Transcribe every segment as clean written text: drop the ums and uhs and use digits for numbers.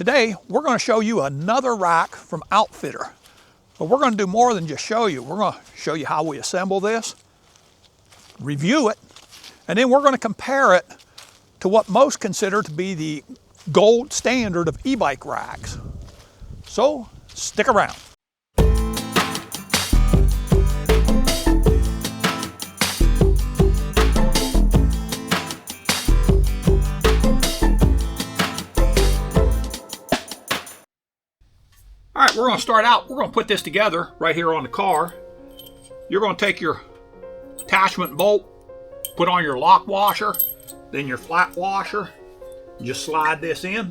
Today, we're going to show you another rack from Outfitter. But we're going to do more than just show you. We're going to show you how we assemble this, review it, and then we're going to compare it to what most consider to be the gold standard of e-bike racks. So, stick around. All right, we're going to start out. We're going to put this together right here on the car. You're going to take your attachment bolt, put on your lock washer, then your flat washer, and just slide this in.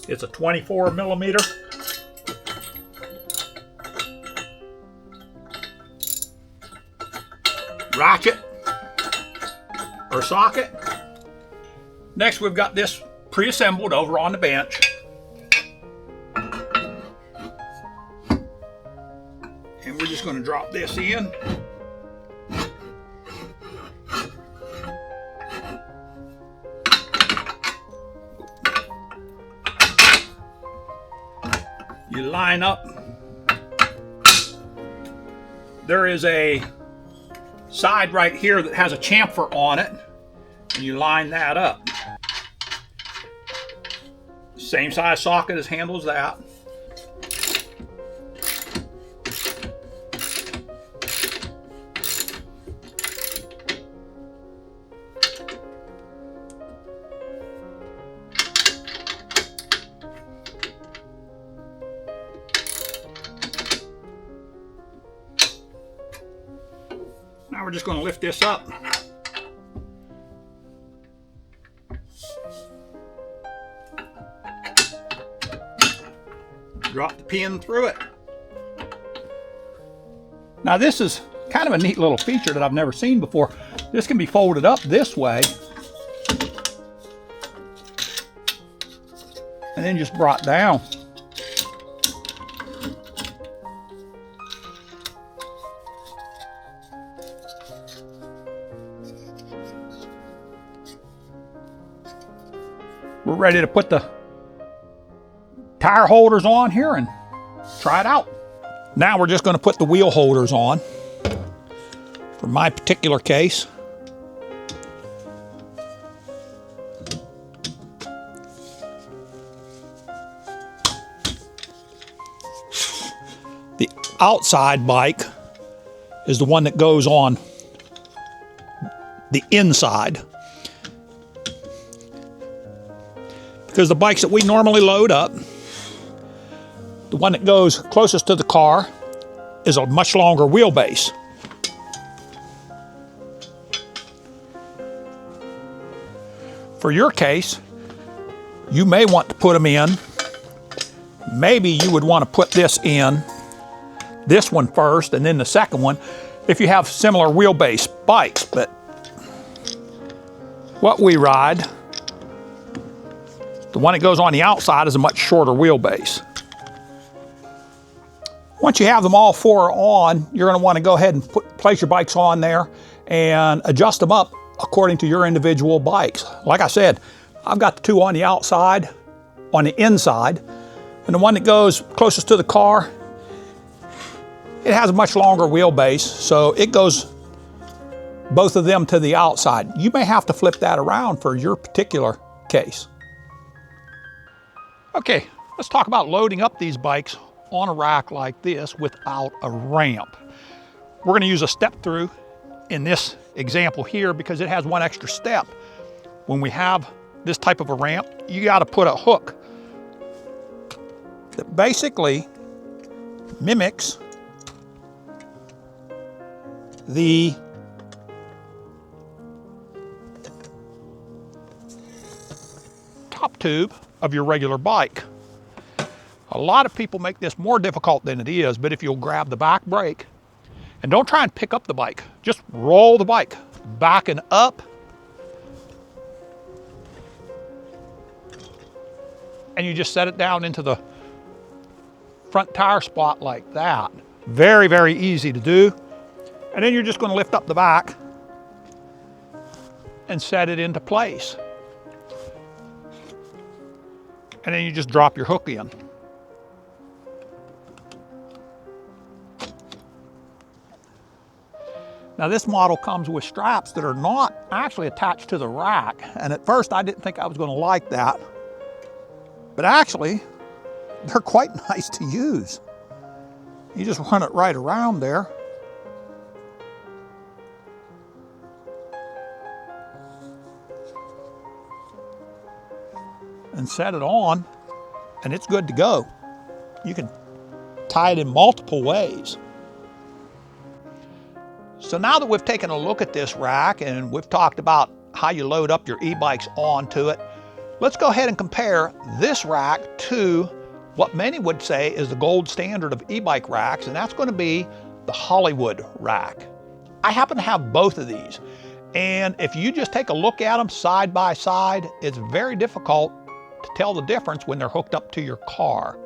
It's a 24 millimeter. Ratchet or socket. Next, we've got this pre-assembled over on the bench. And we're just going to drop this in. You line up. There is a side right here that has a chamfer on it, and you line that up. Same size socket as handles that. Now we're just going to lift this up. Drop the pin through it. Now this is kind of a neat little feature that I've never seen before. This can be folded up this way and then just brought down. We're ready to put the tire holders on here and try it out. Now we're just going to put the wheel holders on. For my particular case, the outside bike is the one that goes on the inside. Because the bikes that we normally load up, the one that goes closest to the car is a much longer wheelbase. For your case, you may want to put them in. Maybe you would want to put this in, this one first, and then the second one, if you have similar wheelbase bikes. But what we ride, the one that goes on the outside is a much shorter wheelbase. Once you have them all four on, you're going to want to go ahead and place your bikes on there and adjust them up according to your individual bikes. Like I said, I've got the two on the outside, on the inside, and the one that goes closest to the car, it has a much longer wheelbase, so it goes both of them to the outside. You may have to flip that around for your particular case. Okay, let's talk about loading up these bikes on a rack like this without a ramp. We're going to use a step through in this example here because it has one extra step. When we have this type of a ramp, you got to put a hook that basically mimics the top tube of your regular bike. A lot of people make this more difficult than it is, but if you'll grab the back brake and don't try and pick up the bike, just roll the bike back and up, and you just set it down into the front tire spot like that. Very, very easy to do. And then you're just going to lift up the back and set it into place. And then you just drop your hook in. Now this model comes with straps that are not actually attached to the rack. And at first I didn't think I was going to like that. But actually, they're quite nice to use. You just run it right around there. And set it on, and it's good to go. You can tie it in multiple ways. So now that we've taken a look at this rack and we've talked about how you load up your e-bikes onto it, let's go ahead and compare this rack to what many would say is the gold standard of e-bike racks, and that's going to be the Hollywood rack. I happen to have both of these, and if you just take a look at them side by side, it's very difficult to tell the difference when they're hooked up to your car.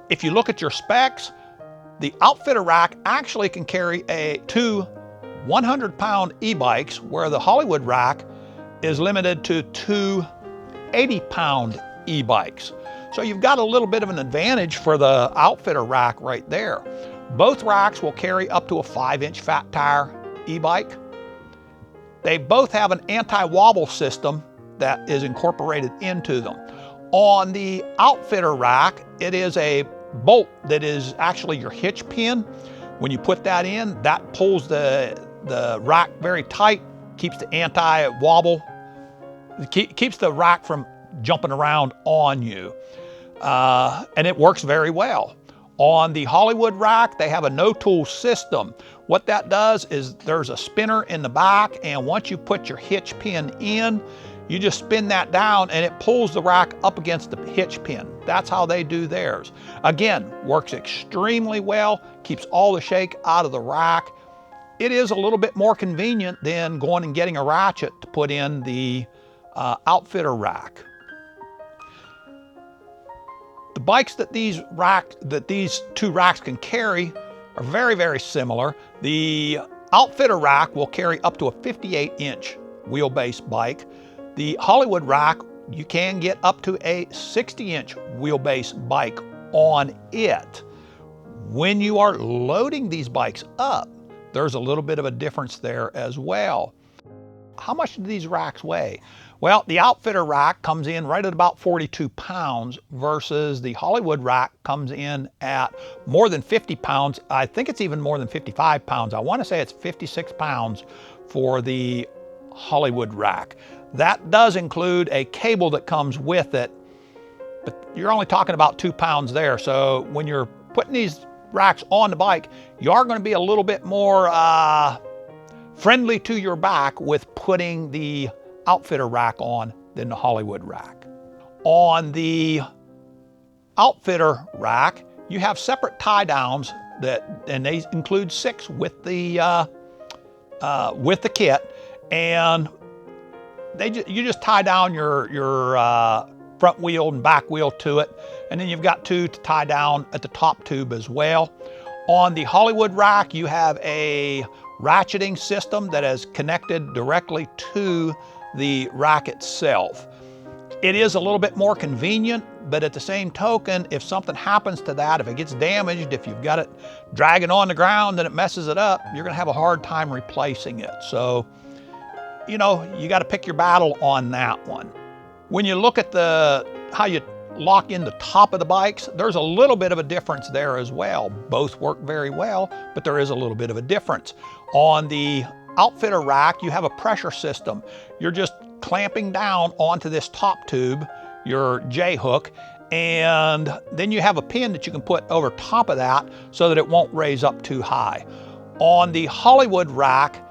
If you look at your specs, the Outfitter rack actually can carry two 100-pound e-bikes, where the Hollywood rack is limited to two 80-pound e-bikes. So you've got a little bit of an advantage for the Outfitter rack right there. Both racks will carry up to a 5-inch fat tire e-bike. They both have an anti-wobble system that is incorporated into them. On the Outfitter rack, it is a bolt that is actually your hitch pin. When you put that in, that pulls the rack very tight, keeps the anti-wobble, keeps the rack from jumping around on you. And it works very well. On the Hollywood rack, they have a no-tool system. What that does is there's a spinner in the back, and once you put your hitch pin in, you just spin that down and it pulls the rack up against the hitch pin. That's how they do theirs. Again, works extremely well, keeps all the shake out of the rack. It is a little bit more convenient than going and getting a ratchet to put in the Outfitter rack. The bikes that these two racks can carry are very, very similar. The Outfitter rack will carry up to a 58-inch wheelbase bike. The Hollywood rack, you can get up to a 60-inch wheelbase bike on it. When you are loading these bikes up, there's a little bit of a difference there as well. How much do these racks weigh? Well, the Outfitter rack comes in right at about 42 pounds versus the Hollywood rack comes in at more than 50 pounds. I think it's even more than 55 pounds. I want to say it's 56 pounds for the Hollywood rack. That does include a cable that comes with it, but you're only talking about 2 pounds there. So when you're putting these racks on the bike, you are going to be a little bit more friendly to your back with putting the Outfitter rack on than the Hollywood rack. On the Outfitter rack, you have separate tie downs and they include 6 with the kit, and you just tie down your front wheel and back wheel to it, and then you've got 2 to tie down at the top tube as well. On the Hollywood rack, you have a ratcheting system that is connected directly to the rack itself. It is a little bit more convenient, but at the same token, if something happens to that, if it gets damaged, if you've got it dragging on the ground and it messes it up, you're going to have a hard time replacing it. So, you know, you got to pick your battle on that one. When you look at how you lock in the top of the bikes, there's a little bit of a difference there as well. Both work very well, but there is a little bit of a difference. On the Outfitter rack, you have a pressure system. You're just clamping down onto this top tube, your J-hook, and then you have a pin that you can put over top of that so that it won't raise up too high. On the Hollywood rack,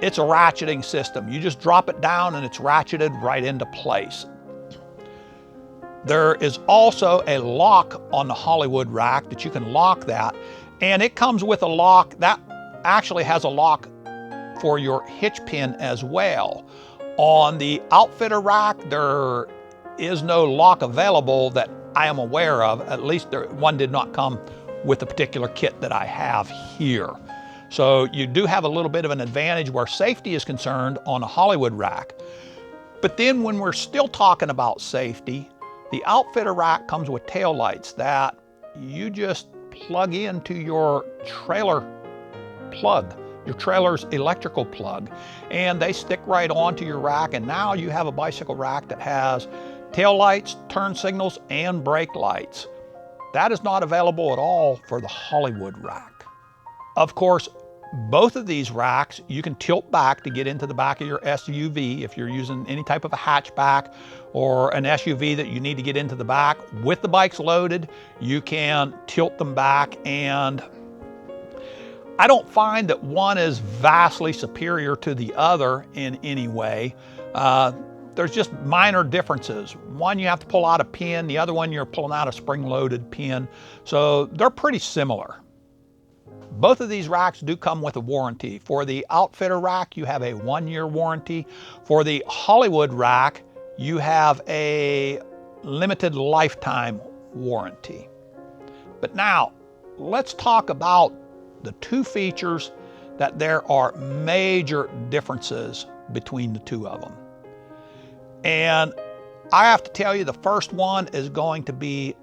it's a ratcheting system. You just drop it down and it's ratcheted right into place. There is also a lock on the Hollywood rack that you can lock that, and it comes with a lock that actually has a lock for your hitch pin as well. On the Outfitter rack, there is no lock available that I am aware of. At least one did not come with the particular kit that I have here. So you do have a little bit of an advantage where safety is concerned on a Hollywood rack. But then when we're still talking about safety, the Outfitter rack comes with tail lights that you just plug into your trailer plug, your trailer's electrical plug, and they stick right onto your rack, and now you have a bicycle rack that has tail lights, turn signals, and brake lights. That is not available at all for the Hollywood rack. Of course, both of these racks you can tilt back to get into the back of your SUV if you're using any type of a hatchback or an SUV that you need to get into the back. With the bikes loaded, you can tilt them back, and I don't find that one is vastly superior to the other in any way. There's just minor differences. One, you have to pull out a pin. The other one, you're pulling out a spring-loaded pin. So they're pretty similar. Both of these racks do come with a warranty. For the Outfitter rack, you have a 1-year warranty. For the Hollywood rack, you have a limited lifetime warranty. But now, let's talk about the two features that there are major differences between the two of them. And I have to tell you, the first one is going to be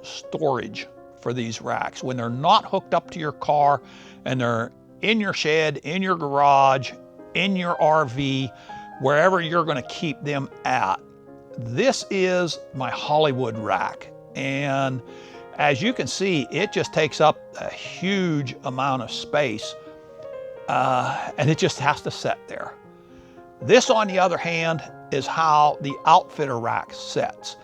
storage for these racks. When they're not hooked up to your car and they're in your shed, in your garage, in your RV, wherever you're going to keep them at. This is my Hollywood rack, and as you can see, it just takes up a huge amount of space, and it just has to sit there. This, on the other hand, is how the Outfitter rack sets.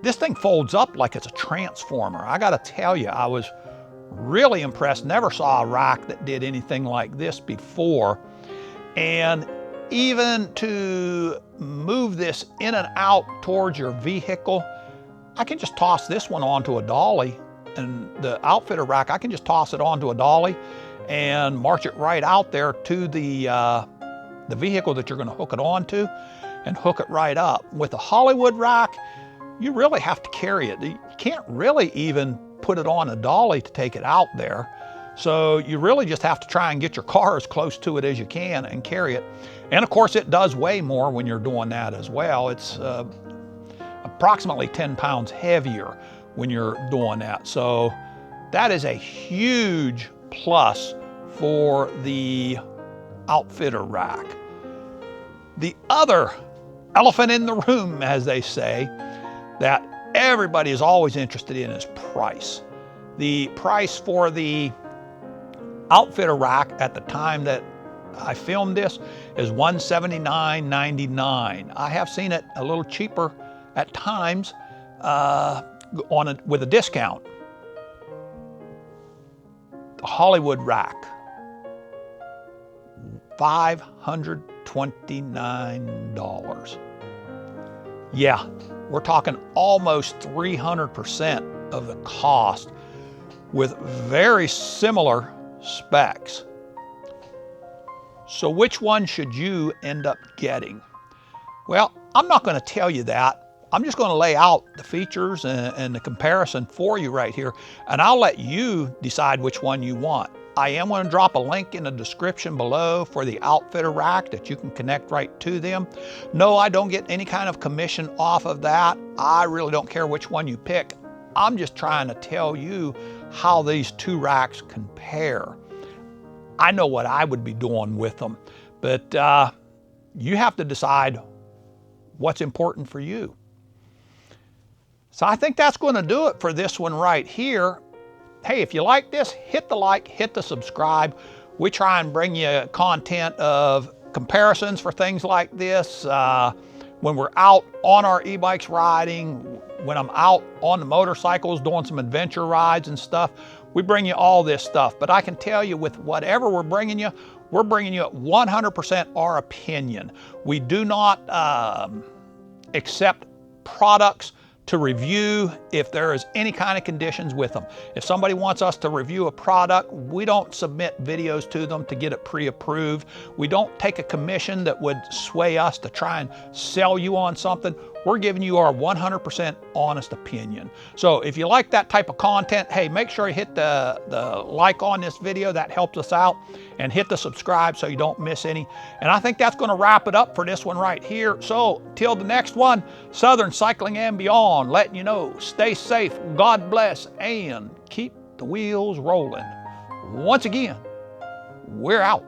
This thing folds up like it's a transformer. I gotta tell you, I was really impressed. Never saw a rack that did anything like this before. And even to move this in and out towards your vehicle, I can just toss this one onto a dolly, and the Outfitter rack, I can just toss it onto a dolly and march it right out there to the vehicle that you're gonna hook it onto, and hook it right up. With the Hollywood rack, you really have to carry it. You can't really even put it on a dolly to take it out there. So you really just have to try and get your car as close to it as you can and carry it. And of course, it does weigh more when you're doing that as well. It's approximately 10 pounds heavier when you're doing that. So that is a huge plus for the Outfitter rack. The other elephant in the room, as they say, that everybody is always interested in is price. The price for the Outfitter rack at the time that I filmed this is $179.99. I have seen it a little cheaper at times with a discount. The Hollywood rack, $529. Yeah, we're talking almost 300% of the cost with very similar specs. So which one should you end up getting? Well, I'm not going to tell you that. I'm just going to lay out the features and the comparison for you right here, and I'll let you decide which one you want. I am going to drop a link in the description below for the Outfitter rack that you can connect right to them. No, I don't get any kind of commission off of that. I really don't care which one you pick. I'm just trying to tell you how these two racks compare. I know what I would be doing with them, but you have to decide what's important for you. So I think that's going to do it for this one right here. Hey, if you like this, hit the like, hit the subscribe. We try and bring you content of comparisons for things like this. When we're out on our e-bikes riding, when I'm out on the motorcycles doing some adventure rides and stuff, we bring you all this stuff. But I can tell you, with whatever we're bringing you 100% our opinion. We do not accept products to review if there is any kind of conditions with them. If somebody wants us to review a product, we don't submit videos to them to get it pre-approved. We don't take a commission that would sway us to try and sell you on something. We're We're giving you our 100% honest opinion. So if you like that type of content, hey, make sure you hit the like on this video. That helps us out. And hit the subscribe so you don't miss any. And I think that's going to wrap it up for this one right here. So till the next one, Southern Cycling and Beyond, letting you know, stay safe, God bless, and keep the wheels rolling. Once again, we're out.